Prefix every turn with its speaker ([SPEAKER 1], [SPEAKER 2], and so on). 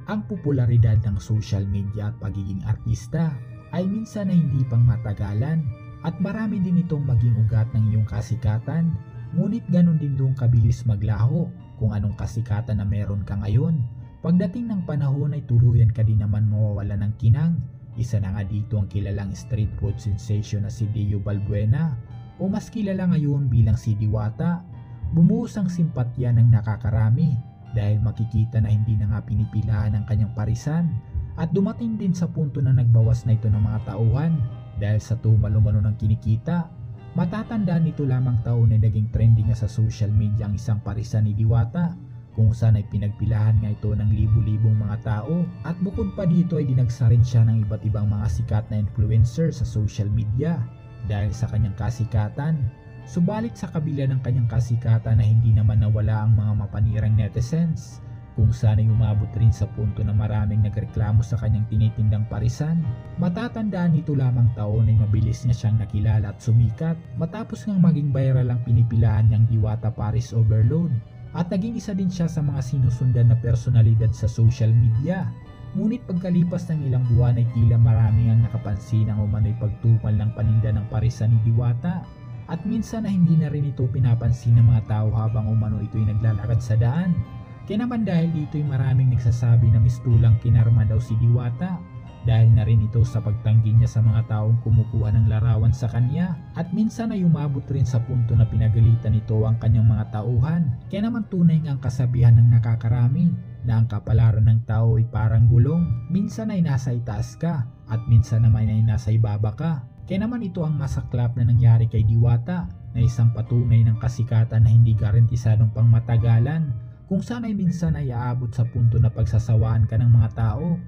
[SPEAKER 1] Ang popularidad ng social media at pagiging artista ay minsan na hindi pang matagalan at marami din itong maging ugat ng iyong kasikatan, ngunit ganun din doon kabilis maglaho kung anong kasikatan na meron ka ngayon. Pagdating ng panahon ay tuluyan ka din naman mawawala ng kinang. Isa na nga dito ang kilalang street food sensation na si Dio Balbuena o mas kilala ngayon bilang si Diwata. Bumuhos ang simpatya ng nakakarami dahil makikita na hindi na nga pinipilahan ang kanyang parisan at dumating din sa punto na nagbawas na ito ng mga tauhan dahil sa tumalo-malo ng kinikita. Matatandaan nito lamang taon na naging trending nga sa social media ang isang parisan ni Diwata kung saan ay pinagpilahan nga ito ng libu-libong mga tao at bukod pa dito ay dinagsa rin siya ng iba't ibang mga sikat na influencer sa social media dahil sa kanyang kasikatan. Subalit sa kabila ng kanyang kasikatan na hindi naman nawala ang mga mapanirang netizens kung saan ay umabot rin sa punto na maraming nagreklamo sa kanyang tinitindang parisan. Matatandaan nito lamang taon ay mabilis niya siyang nakilala at sumikat matapos ngang maging viral ang pinipilahan niyang Diwata Paris Overload at naging isa din siya sa mga sinusundan na personalidad sa social media. Ngunit pagkalipas ng ilang buwan ay tila marami ang nakapansin ang umano'y pagtumal ng paninda ng parisan ni Diwata at minsan na hindi na rin ito pinapansin ng mga tao habang umano ito'y naglalakad sa daan. Kaya naman dahil dito'y maraming nagsasabi na mistulang kinarma daw si Diwata dahil na rin ito sa pagtanggi niya sa mga taong kumukuha ng larawan sa kanya at minsan ay umabot rin sa punto na pinagalitan nito ang kanyang mga tauhan. Kaya naman tunay nga ang kasabihan ng nakakarami na ang kapalaran ng tao ay parang gulong, minsan ay nasa itaas ka at minsan naman ay nasa ibaba ka. Kaya naman ito ang masaklap na nangyari kay Diwata na isang patunay ng kasikatan na hindi garantisadong pangmatagalan kung saan ay minsan ay aabot sa punto na pagsasawaan ka ng mga tao.